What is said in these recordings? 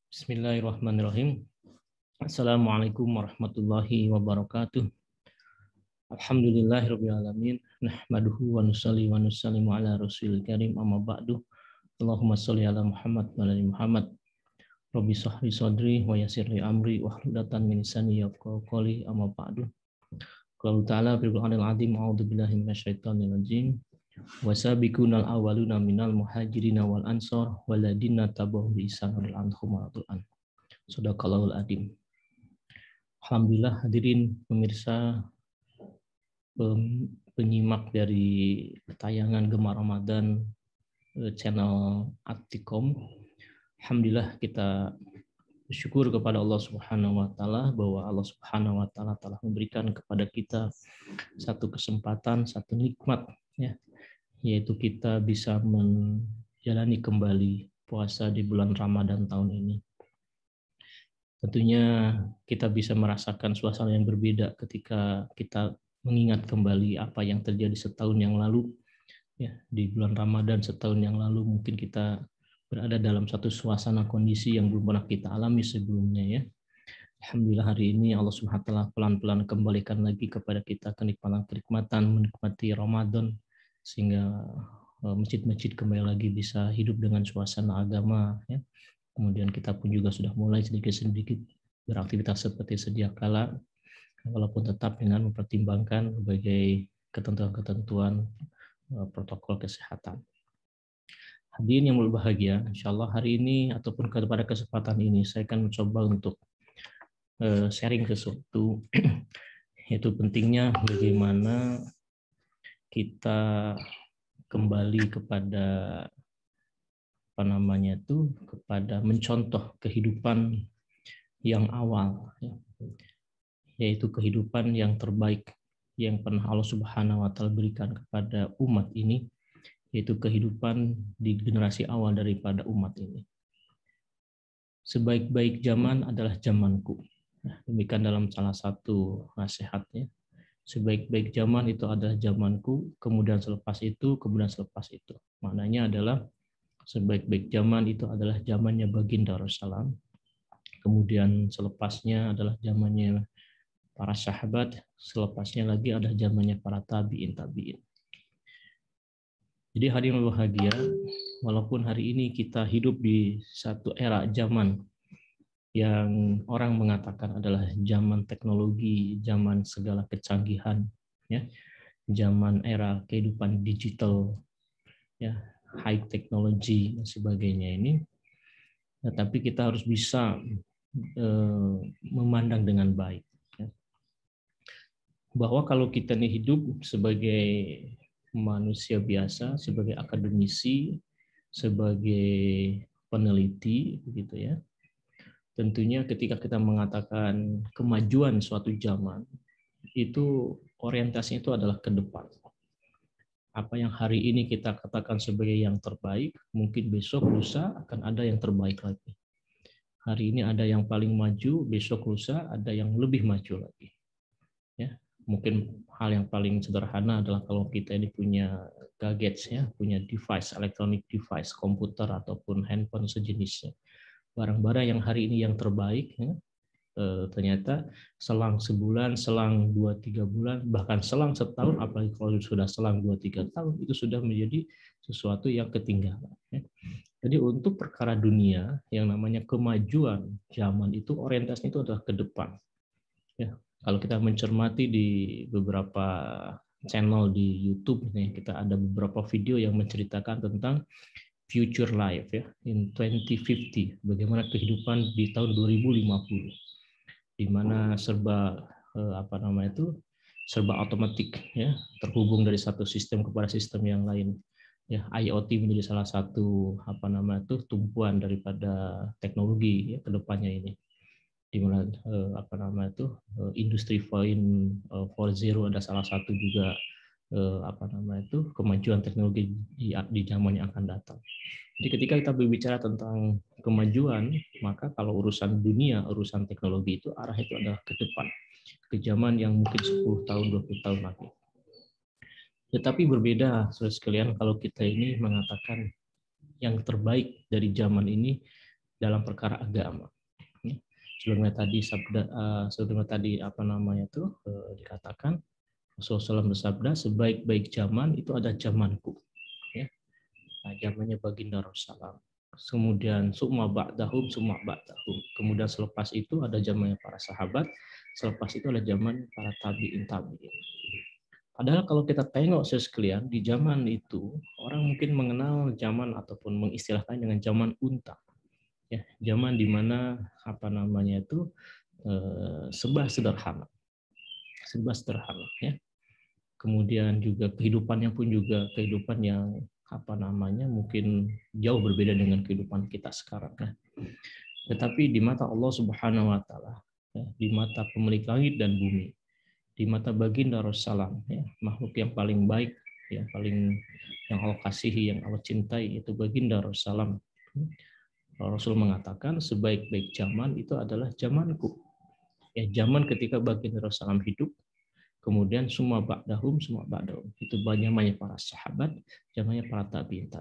Bismillahirrahmanirrahim. Assalamualaikum warahmatullahi wabarakatuh. Alhamdulillahirabbil alamin. Nahmaduhu wa nusalli wa nusallimu ala rasulil karim amma ba'du. Allahumma shalli ala Muhammad wa ala Muhammad. Rabbi shrah sadri wa yassir li amri wahlul 'uqdatam min lisani yafqahu qawli amma ba'du. Qala ta'ala bil Qur'anil 'azim a'udzu billahi minasyaitonir rajim. Wasabiqunal awwaluna minal muhajirin wal ansar waladina tabahu bi ihsanil anhum radhiyallahu. Shadaqallahul adzim. Alhamdulillah hadirin pemirsa penyimak dari tayangan Gemar Ramadan channel Atikom. Alhamdulillah kita bersyukur kepada Allah Subhanahu wa taala bahwa Allah Subhanahu wa taala telah memberikan kepada kita satu kesempatan, satu nikmat ya, yaitu kita bisa menjalani kembali puasa di bulan Ramadan tahun ini. Tentunya kita bisa merasakan suasana yang berbeda ketika kita mengingat kembali apa yang terjadi setahun yang lalu. Ya, di bulan Ramadan setahun yang lalu mungkin kita berada dalam satu suasana kondisi yang belum pernah kita alami sebelumnya ya. Alhamdulillah hari ini Allah Subhanahu wa taala pelan-pelan kembalikan lagi kepada kita kenikmatan menikmati Ramadan sehingga masjid-masjid kembali lagi bisa hidup dengan suasana agama ya. Kemudian kita pun juga sudah mulai sedikit-sedikit beraktivitas seperti sedia kala, walaupun tetap dengan mempertimbangkan berbagai ketentuan-ketentuan protokol kesehatan. Hadirin yang berbahagia, insya Allah hari ini ataupun pada kesempatan ini saya akan mencoba untuk sharing sesuatu, yaitu pentingnya bagaimana kita kembali kepada kepada mencontoh kehidupan yang awal, yaitu kehidupan yang terbaik yang pernah Allah Subhanahu wa taala berikan kepada umat ini, yaitu kehidupan di generasi awal daripada umat ini. Sebaik-baik zaman adalah zamanku. Nah, demikian dalam salah satu nasihatnya. Sebaik-baik zaman itu adalah zamanku, kemudian selepas itu, kemudian selepas itu. Maknanya adalah sebaik-baik zaman itu adalah zamannya Baginda Rasulullah. Kemudian selepasnya adalah zamannya para sahabat, selepasnya lagi adalah zamannya para tabi'in. Jadi hari yang bahagia, walaupun hari ini kita hidup di satu era zaman yang orang mengatakan adalah zaman teknologi, zaman segala kecanggihan, ya, zaman era kehidupan digital, ya, high technology dan sebagainya ini, tapi kita harus bisa memandang dengan baik ya, bahwa kalau kita nih hidup sebagai manusia biasa, sebagai akademisi, sebagai peneliti begitu ya, tentunya ketika kita mengatakan kemajuan suatu zaman itu orientasinya itu adalah ke depan. Apa yang hari ini kita katakan sebagai yang terbaik, mungkin besok lusa akan ada yang terbaik lagi. Hari ini ada yang paling maju, besok lusa ada yang lebih maju lagi. Ya, mungkin hal yang paling sederhana adalah kalau kita ini punya gadgets ya, punya device, electronic device, komputer ataupun handphone sejenisnya. Barang-barang yang hari ini yang terbaik ya, ternyata selang sebulan, selang 2-3 bulan, bahkan selang setahun, apalagi kalau sudah selang 2-3 tahun, itu sudah menjadi sesuatu yang ketinggalan. Jadi untuk perkara dunia, yang namanya kemajuan zaman itu orientasinya itu adalah ke depan. Ya, kalau kita mencermati di beberapa channel di YouTube, kita ada beberapa video yang menceritakan tentang future life ya, in 2050, bagaimana kehidupan di tahun 2050. Di mana serba serba otomatik ya, terhubung dari satu sistem kepada sistem yang lain ya. IoT menjadi salah satu tumpuan daripada teknologi ya, kedepannya ini, di mana industri 4.0 ada salah satu juga kemajuan teknologi di zaman yang akan datang. Jadi ketika kita berbicara tentang kemajuan, maka kalau urusan dunia, urusan teknologi itu arah itu adalah ke depan, ke zaman yang mungkin 10 tahun, 20 tahun lagi. Tetapi berbeda, saudara sekalian, kalau kita ini mengatakan yang terbaik dari zaman ini dalam perkara agama. Sebelumnya tadi dikatakan Rasulullah SAW bersabda, sebaik-baik zaman itu ada zamanku. Ya. Nah, zamannya baginda Rasulullah. Kemudian summa ba'dahum. Kemudian selepas itu ada zamannya para sahabat. Selepas itu ada zaman para tabi'in. Padahal kalau kita tengok sekalian di zaman itu, orang mungkin mengenal zaman ataupun mengistilahkan dengan zaman unta. Ya, zaman di mana serba sederhana. Ya. Kemudian juga kehidupannya pun juga kehidupan yang mungkin jauh berbeda dengan kehidupan kita sekarang. Ya. Tetapi di mata Allah Subhanahu Wa Taala, ya, di mata pemilik langit dan bumi, di mata baginda Rasulullah, ya, makhluk yang paling baik, yang Allah kasihi, yang Allah cintai, itu baginda Rasulullah. Rasul mengatakan sebaik-baik zaman itu adalah zamanku. Ya, zaman ketika baginda Rasulullah hidup. Kemudian semua ba'dahum. Itu zamannya para sahabat, zamannya para tabi'in.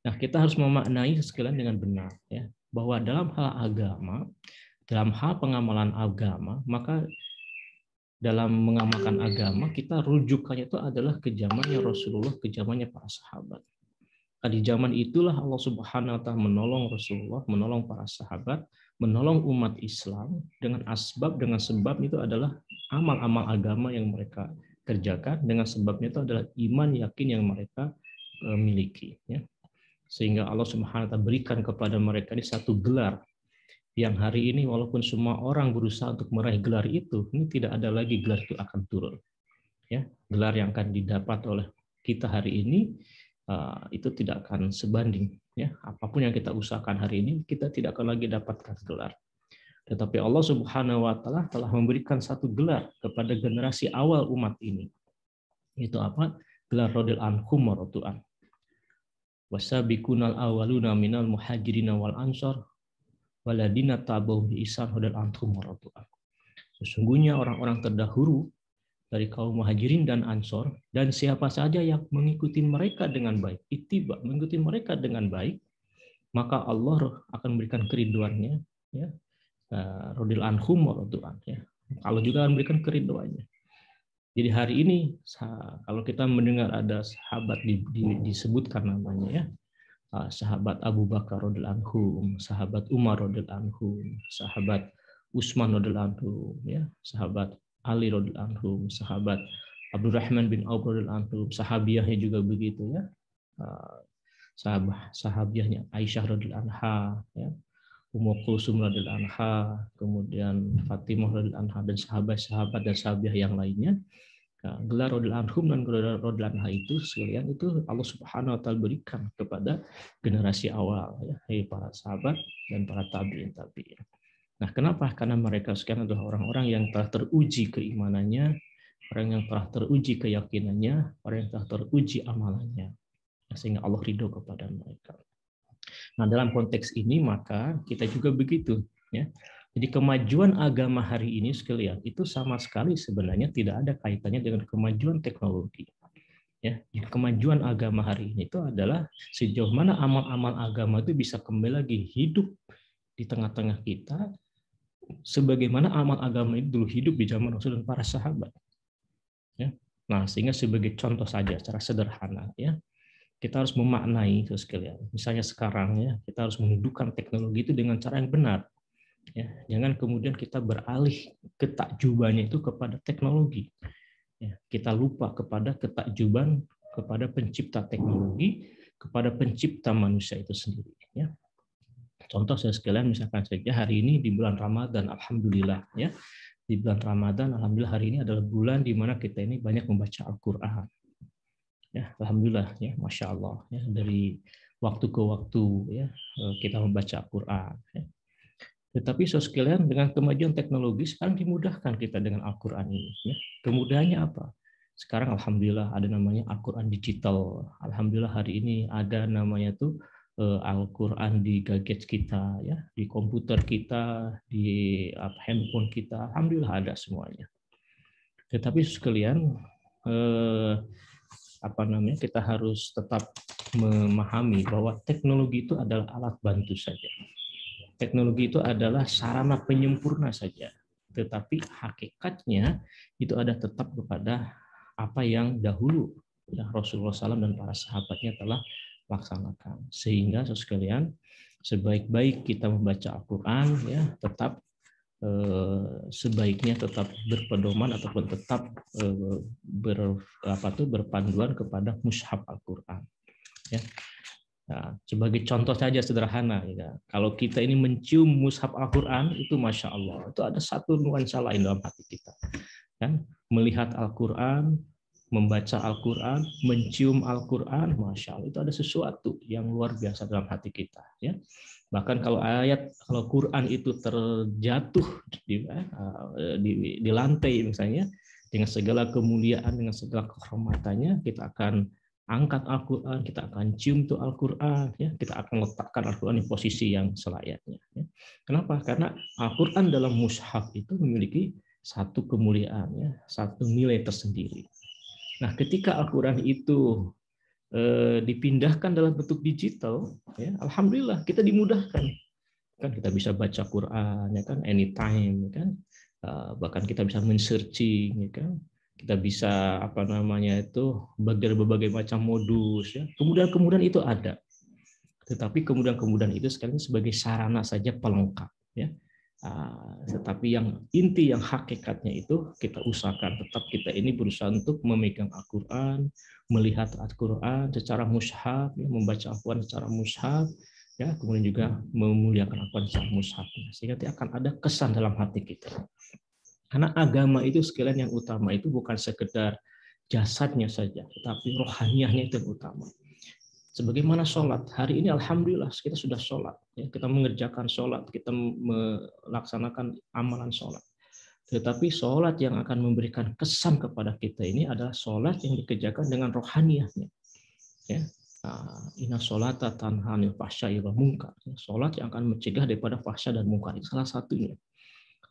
Nah, kita harus memaknai sekalian dengan benar, ya, bahwa dalam hal agama, dalam hal pengamalan agama, maka dalam mengamalkan agama kita rujukannya itu adalah ke zamannya Rasulullah, ke zamannya para sahabat. Di zaman itulah Allah Subhanahu Wa Taala menolong Rasulullah, menolong para sahabat, menolong umat Islam dengan sebab itu adalah amal-amal agama yang mereka kerjakan, dengan sebabnya itu adalah iman yakin yang mereka miliki. Ya. Sehingga Allah Subhanahu Wa Taala berikan kepada mereka ini satu gelar yang hari ini walaupun semua orang berusaha untuk meraih gelar itu, ini tidak ada lagi gelar itu akan turun. Ya, gelar yang akan didapat oleh kita hari ini itu tidak akan sebanding, ya, apapun yang kita usahakan hari ini kita tidak akan lagi dapatkan gelar. Tetapi Allah Subhanahu Wa Taala telah memberikan satu gelar kepada generasi awal umat ini. Itu apa? Gelar radhiyallahu anhum wa radu an. Wasabiqunal awwaluna minal muhajirin wal ansar waladina tabi'u bi ihsan radhiyallahu anhum wa radu an. Sesungguhnya orang-orang terdahulu dari kaum muhajirin dan ansor, dan siapa saja yang mengikuti mereka dengan baik, mengikuti mereka dengan baik, maka Allah akan memberikan keriduannya, ya, radhiyallahu anhum wa radu an, ya. Allah juga akan memberikan keriduannya. Jadi hari ini kalau kita mendengar ada sahabat disebutkan namanya, ya, sahabat Abu Bakar radhiyallahu anhum, sahabat Umar radhiyallahu anhum, sahabat Utsman radhiyallahu anhum, ya, sahabat Ali radhiyallahu anhum, sahabat Abdurrahman bin Auf radhiyallahu anhum, sahabiahnya juga begitu, ya. Sahabiahnya Aisyah radhiyallahu anha, ya. Ummu Kulsum radhiyallahu anha, kemudian Fatimah radhiyallahu anha, dan sahabat-sahabat dan sahabiah yang lainnya. Gelar radhiyallahu anhum dan gelar radhiyallahu anha itu sekalian itu Allah Subhanahu Wa Taala berikan kepada generasi awal, ya, para sahabat dan para tabi'in. Nah, kenapa? Karena mereka sekarang adalah orang-orang yang telah teruji keimanannya, orang yang telah teruji keyakinannya, orang yang telah teruji amalannya, sehingga Allah ridho kepada mereka. Nah, dalam konteks ini maka kita juga begitu, ya. Jadi kemajuan agama hari ini sekalian itu sama sekali sebenarnya tidak ada kaitannya dengan kemajuan teknologi. Ya, kemajuan agama hari ini itu adalah sejauh mana amal-amal agama itu bisa kembali lagi hidup di tengah-tengah kita, sebagaimana amal agama itu dulu hidup di zaman Rasul dan para sahabat. Ya. Nah, sehingga sebagai contoh saja secara sederhana, ya, kita harus memaknai itu sekalian. Misalnya sekarang, ya, kita harus menghidupkan teknologi itu dengan cara yang benar. Ya, jangan kemudian kita beralih ketakjubannya itu kepada teknologi. Ya, kita lupa kepada ketakjuban kepada pencipta teknologi, kepada pencipta manusia itu sendiri. Ya. Contoh saya sekalian, misalkan saja hari ini di bulan Ramadan, alhamdulillah, ya, di bulan Ramadan, alhamdulillah hari ini adalah bulan di mana kita ini banyak membaca Al-Quran. Ya, alhamdulillah, ya, masya Allah, ya, dari waktu ke waktu, ya, kita membaca Al-Quran. Ya. Tetapi sekalian dengan kemajuan teknologi sekarang dimudahkan kita dengan Al-Quran ini. Ya. Kemudahannya apa? Sekarang alhamdulillah ada namanya Al-Quran digital. Alhamdulillah hari ini ada namanya tuh Al-Quran di gadget kita, ya, di komputer kita, di handphone kita, alhamdulillah ada semuanya. Tetapi sekalian, kita harus tetap memahami bahwa teknologi itu adalah alat bantu saja. Teknologi itu adalah sarana penyempurna saja, tetapi hakikatnya itu ada tetap kepada apa yang dahulu ya Rasulullah SAW dan para sahabatnya telah laksanakan. Sehingga sekalian, sebaik-baik kita membaca Al-Quran ya tetap sebaiknya tetap berpedoman ataupun tetap berpanduan kepada mushaf Al-Quran. Ya. Nah, sebagai contoh saja sederhana, ya. Kalau kita ini mencium mushaf Al-Quran itu masya Allah, itu ada satu nuansa lain dalam hati kita. Kan? Melihat Al-Quran, membaca Al-Quran, mencium Al-Quran, masya Allah, itu ada sesuatu yang luar biasa dalam hati kita. Ya. Bahkan kalau Quran itu terjatuh di lantai misalnya, dengan segala kemuliaan, dengan segala kehormatannya, kita akan angkat Al-Quran, kita akan cium tuh Al-Quran, ya, kita akan letakkan Al-Quran di posisi yang selayaknya. Ya. Kenapa? Karena Al-Quran dalam mushaf itu memiliki satu kemuliaan, ya, satu nilai tersendiri. Nah, ketika Al-Quran itu dipindahkan dalam bentuk digital, ya, alhamdulillah kita dimudahkan. Kan kita bisa baca Quran, ya kan, anytime, ya kan, bahkan kita bisa men-searching, ya kan. Kita bisa berbagai macam modus, ya. Kemudian itu ada, tetapi kemudian itu sekali sebagai sarana saja pelengkap, ya. Tetapi yang inti, yang hakikatnya itu kita usahakan tetap kita ini berusaha untuk memegang Al-Quran, melihat Al-Quran secara mushaf, ya, membaca Al-Quran secara mushaf, ya, kemudian juga memuliakan Al-Quran secara mushafnya, sehingga akan ada kesan dalam hati kita. Karena agama itu sekalian yang utama itu bukan sekedar jasadnya saja, tetapi rohaniahnya itu yang utama. Sebagaimana sholat, hari ini alhamdulillah kita sudah sholat, ya, kita mengerjakan sholat, kita melaksanakan amalan sholat. Tetapi sholat yang akan memberikan kesan kepada kita ini adalah sholat yang dikerjakan dengan rohaniahnya. Ya. Inna sholata tanha 'anil fahsya'i wal munkar. Sholat yang akan mencegah daripada fahsya dan munkar, itu salah satunya.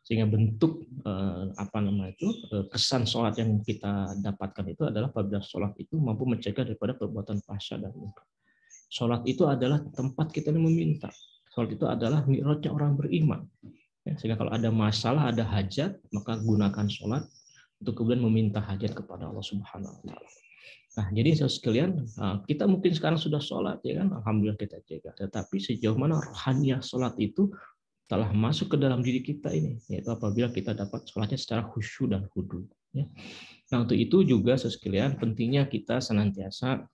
Sehingga bentuk kesan sholat yang kita dapatkan itu adalah apabila sholat itu mampu mencegah daripada perbuatan fahsya dan munkar. Sholat itu adalah tempat kita meminta. Sholat itu adalah mi'rajnya orang beriman. Ya, sehingga kalau ada masalah, ada hajat, maka gunakan sholat untuk kemudian meminta hajat kepada Allah Subhanahu Wa Taala. Nah, jadi sekalian, kita mungkin sekarang sudah sholat, ya kan? Alhamdulillah kita jaga. Tetapi sejauh mana rohaniah sholat itu telah masuk ke dalam diri kita ini, yaitu apabila kita dapat sholatnya secara khusyuk dan khudu. Ya. Nah, untuk itu juga sekalian pentingnya kita senantiasa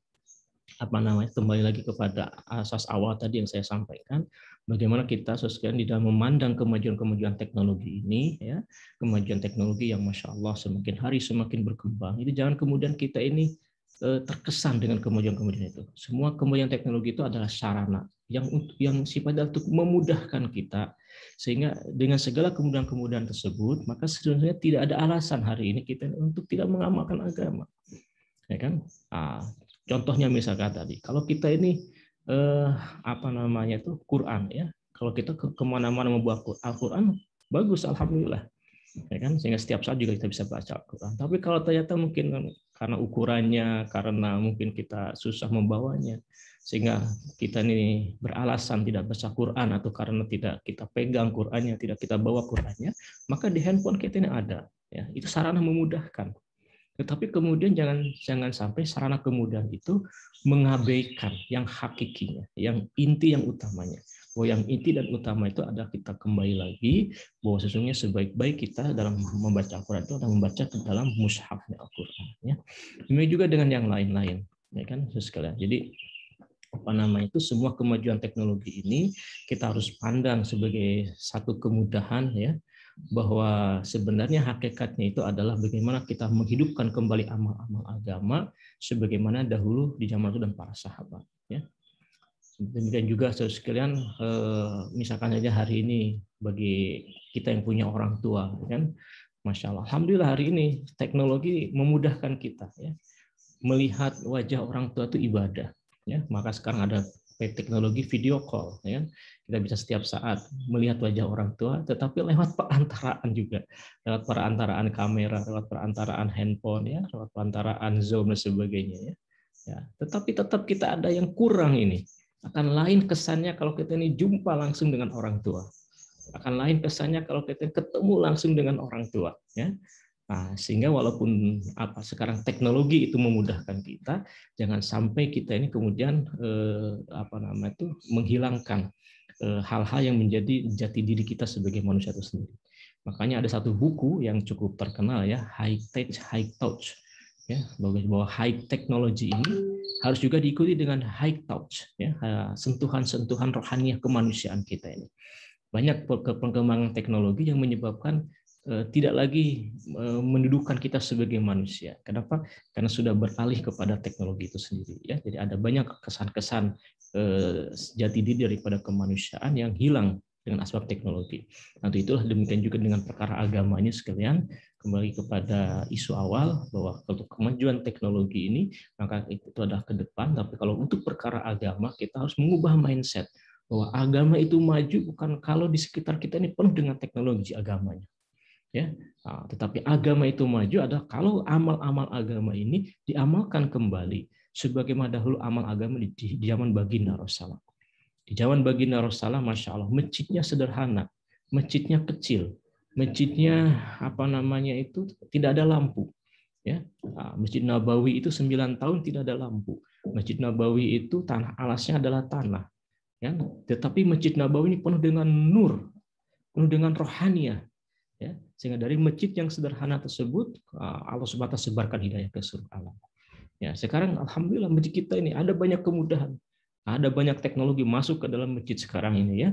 kembali lagi kepada asas awal tadi yang saya sampaikan, bagaimana kita sekalian di dalam memandang kemajuan teknologi ini, ya, kemajuan teknologi yang masya Allah semakin hari semakin berkembang. Itu jangan kemudian kita ini terkesan dengan kemajuan itu. Semua kemajuan teknologi itu adalah sarana yang sifatnya untuk memudahkan kita, sehingga dengan segala kemudahan tersebut, maka sebenarnya tidak ada alasan hari ini kita untuk tidak mengamalkan agama, ya kan? Contohnya misalkan tadi, kalau kita ini Quran, ya, kalau kita kemana-mana membawa Al-Quran, bagus, alhamdulillah, ya kan, sehingga setiap saat juga kita bisa baca Al-Quran. Tapi kalau ternyata mungkin karena ukurannya, karena mungkin kita susah membawanya, sehingga kita ini beralasan tidak baca Quran, atau karena tidak kita pegang Qurannya, tidak kita bawa Qurannya, maka di handphone kita ini ada, ya, itu sarana memudahkan. Tetapi kemudian jangan sampai sarana kemudahan itu mengabaikan yang hakikinya, yang inti, yang utamanya. Bahwa yang inti dan utama itu adalah kita kembali lagi bahwa sesungguhnya sebaik-baik kita dalam membaca Al-Quran itu adalah membaca ke dalam mushafnya Al-Quran. Ya. Demikian juga dengan yang lain-lain, ya kan, sekalian. Jadi semua kemajuan teknologi ini kita harus pandang sebagai satu kemudahan, ya, bahwa sebenarnya hakikatnya itu adalah bagaimana kita menghidupkan kembali amal-amal agama sebagaimana dahulu di zaman Rasul dan para sahabat. Ya. Demikian juga sekalian, misalkan saja hari ini bagi kita yang punya orang tua, kan, masya Allah, alhamdulillah hari ini teknologi memudahkan kita, ya, melihat wajah orang tua itu ibadah. Ya, maka sekarang ada teknologi video call, ya. Kita bisa setiap saat melihat wajah orang tua, tetapi lewat perantaraan juga, lewat perantaraan kamera, lewat perantaraan handphone, ya, lewat perantaraan Zoom dan sebagainya, ya. Ya, tetapi tetap kita ada yang kurang ini. Akan lain kesannya kalau kita ini jumpa langsung dengan orang tua. Akan lain kesannya kalau kita ketemu langsung dengan orang tua. Ya. Nah, sehingga walaupun sekarang teknologi itu memudahkan kita, jangan sampai kita ini kemudian menghilangkan hal-hal yang menjadi jati diri kita sebagai manusia itu sendiri. Makanya ada satu buku yang cukup terkenal ya, High Tech, High Touch. Ya, bahwa high technology ini harus juga diikuti dengan high touch, ya, sentuhan-sentuhan rohaniah kemanusiaan kita ini. Banyak perkembangan teknologi yang menyebabkan tidak lagi mendudukkan kita sebagai manusia. Kenapa? Karena sudah beralih kepada teknologi itu sendiri. Ya, jadi ada banyak kesan-kesan jati diri daripada kemanusiaan yang hilang dengan aspek teknologi. Nanti itulah demikian juga dengan perkara agamanya sekalian. Kembali kepada isu awal bahwa untuk kemajuan teknologi ini maka itu adalah ke depan. Tapi kalau untuk perkara agama kita harus mengubah mindset bahwa agama itu maju bukan kalau di sekitar kita ini penuh dengan teknologi agamanya. Ya, tetapi agama itu maju adalah kalau amal-amal agama ini diamalkan kembali sebagaimana dahulu amal agama di zaman baginda Rasulullah. Di zaman baginda Rasulullah, masya Allah, masjidnya sederhana, masjidnya kecil, masjidnya itu tidak ada lampu. Ya, Masjid Nabawi itu 9 tahun tidak ada lampu. Masjid Nabawi itu tanah alasnya adalah tanah. Ya, tetapi Masjid Nabawi ini penuh dengan nur, penuh dengan rohaniah. Ya, sehingga dari masjid yang sederhana tersebut Allah SWT sebarkan hidayah ke seluruh alam. Ya, sekarang alhamdulillah masjid kita ini ada banyak kemudahan, ada banyak teknologi masuk ke dalam masjid sekarang ini ya.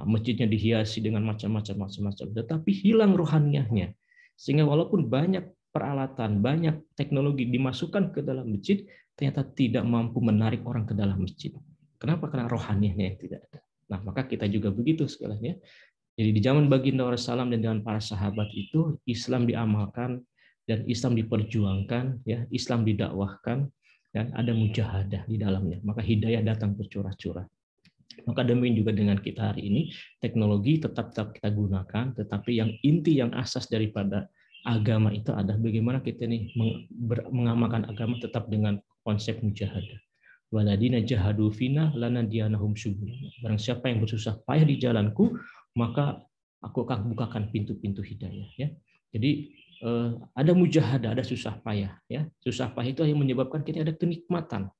Masjidnya dihiasi dengan macam-macam, tetapi hilang rohaniahnya. Sehingga walaupun banyak peralatan, banyak teknologi dimasukkan ke dalam masjid, ternyata tidak mampu menarik orang ke dalam masjid. Kenapa? Karena rohaniahnya yang tidak ada. Nah, maka kita juga begitu sekalian ya. Jadi di zaman baginda Rasulullah dan dengan para sahabat itu Islam diamalkan dan Islam diperjuangkan, ya, Islam didakwahkan dan ada mujahadah di dalamnya. Maka hidayah datang bercurah-curah. Maka demikian juga dengan kita hari ini, teknologi tetap kita gunakan, tetapi yang inti, yang asas daripada agama itu adalah bagaimana kita ini mengamalkan agama tetap dengan konsep mujahadah. Waladina jahadu fina lanadiyanahum subulana. Barang siapa yang bersusah payah di jalanku, maka aku akan bukakan pintu-pintu hidayah. Ya. Jadi ada mujahadah, ada susah payah. Ya. Susah payah itu yang menyebabkan kita ada kenikmatan.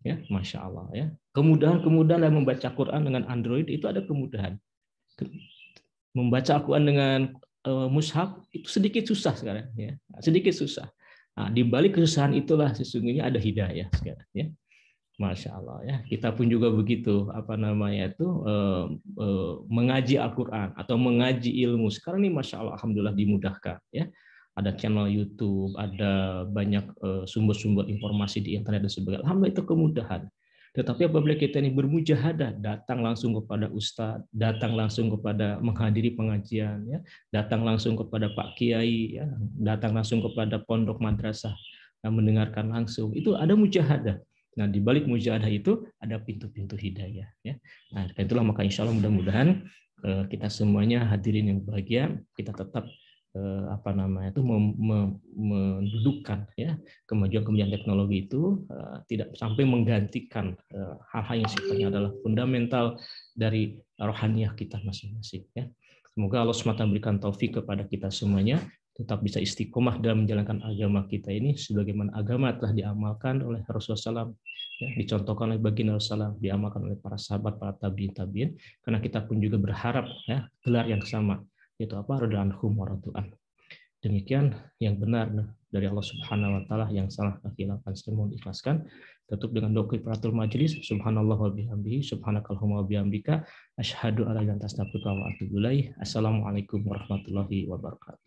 Ya, masya Allah. Ya. Kemudahan dalam membaca Quran dengan Android itu ada kemudahan. Membaca Al-Quran dengan mushaf itu sedikit susah sekarang. Ya. Sedikit susah. Nah, di balik kesusahan itulah sesungguhnya ada hidayah sekarang. Ya. Masya Allah ya, kita pun juga begitu mengaji Al-Quran atau mengaji ilmu. Sekarang ini masya Allah, alhamdulillah dimudahkan ya. Ada channel YouTube, ada banyak sumber-sumber informasi di internet dan sebagainya. Alhamdulillah itu kemudahan. Tetapi apabila kita ini bermujahadah, datang langsung kepada ustadz, datang langsung kepada menghadiri pengajian, ya, datang langsung kepada Pak Kiai, ya, datang langsung kepada pondok madrasah, mendengarkan langsung, itu ada mujahadah. Nah, di balik mujahadah itu ada pintu-pintu hidayah. Ya. Nah, itulah maka insya Allah mudah-mudahan kita semuanya hadirin yang bahagia, kita tetap mendudukkan ya kemajuan teknologi itu tidak sampai menggantikan hal-hal yang sifatnya adalah fundamental dari rohaniah kita masing-masing. Ya. Semoga Allah SWT berikan taufik kepada kita semuanya, tetap bisa istiqomah dalam menjalankan agama kita ini sebagaimana agama telah diamalkan oleh Rasulullah SAW, ya, dicontohkan oleh baginda Rasulullah, diamalkan oleh para sahabat, para tabiin, karena kita pun juga berharap ya gelar yang sama, yaitu apa? Radhiyallahu anhum. Demikian yang benar dari Allah Subhanahu wa taala, yang salah khilafan saya mohon ikhlaskan. Tutup dengan doa kifaratul majelis. Subhanallah wa bihamdihi, subhanakallahumma wa bihamdika, asyhadu an la ilaha illa anta astaghfiruka wa atubu ilaik. Assalamualaikum warahmatullahi wabarakatuh.